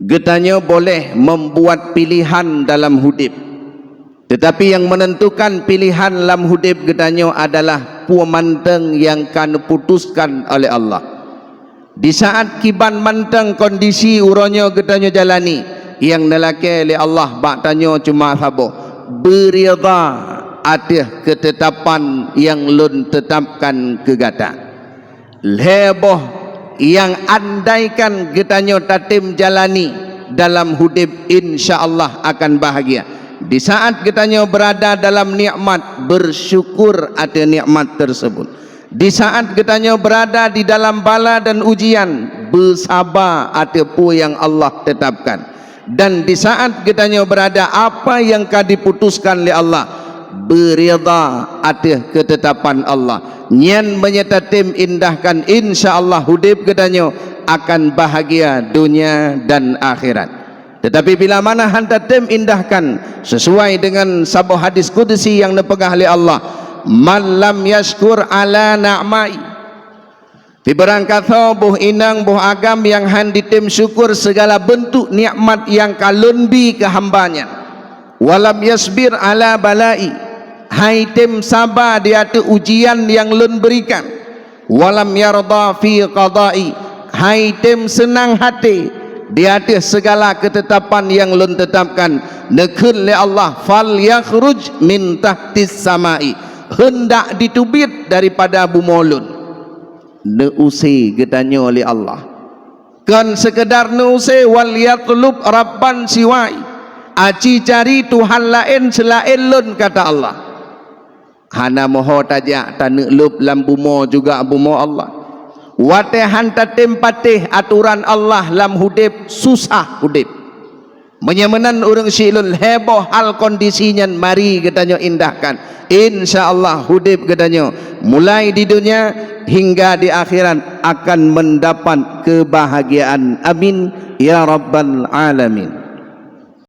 Getanya boleh membuat pilihan dalam hidup, tetapi yang menentukan pilihan dalam hidup getanya adalah puamanteng yang kan putuskan oleh Allah. Di saat kiban manteng kondisi uranya getanya jalani, yang nelake oleh Allah baktanya cuma sabo berida atas ketetapan yang lun tetapkan kegata. Leboh yang andaikan getanya tatim jalani dalam hidup, insya-Allah akan bahagia. Di saat getanya berada dalam nikmat, bersyukur atas nikmat tersebut. Di saat getanya berada di dalam bala dan ujian, bersabar atas apa yang Allah tetapkan. Dan di saat getanya berada apa yang akan diputuskan oleh Allah, berida atas ketetapan Allah. Nyan menyatatim indahkan, insya-Allah hidup getanya akan bahagia dunia dan akhirat. Tetapi bila mana hantatim indahkan sesuai dengan sebuah hadis qudsi yang dipegah oleh Allah, man lam yashkur ala na'mai, tiberang kata buh inang buh agam yang handitim syukur segala bentuk nikmat yang kalunbi ke hambanya, walam yasbir ala balai, haitim sabar di atas ujian yang lun berikan, walam yarda fi qada'i, haitim senang hati di atas segala ketetapan yang lun tetapkan. Nekun li Allah fal yakhruj min tahtis samai, hendak ditubit daripada bumolun. Neusi getanya oleh Allah, kan sekedar neusi wal yatlub rabban siwai, aci cari Tuhan lain selain lun, kata Allah. Hana moho tajak tanek lup lam bumo juga bumo Allah. Wate hanta tempatih aturan Allah lam hudip, susah hudip. Menyamanan orang silul heboh hal kondisinya, mari katanya indahkan. Insya-Allah hudip katanya mulai di dunia hingga di akhirat akan mendapat kebahagiaan. Amin ya rabbal alamin.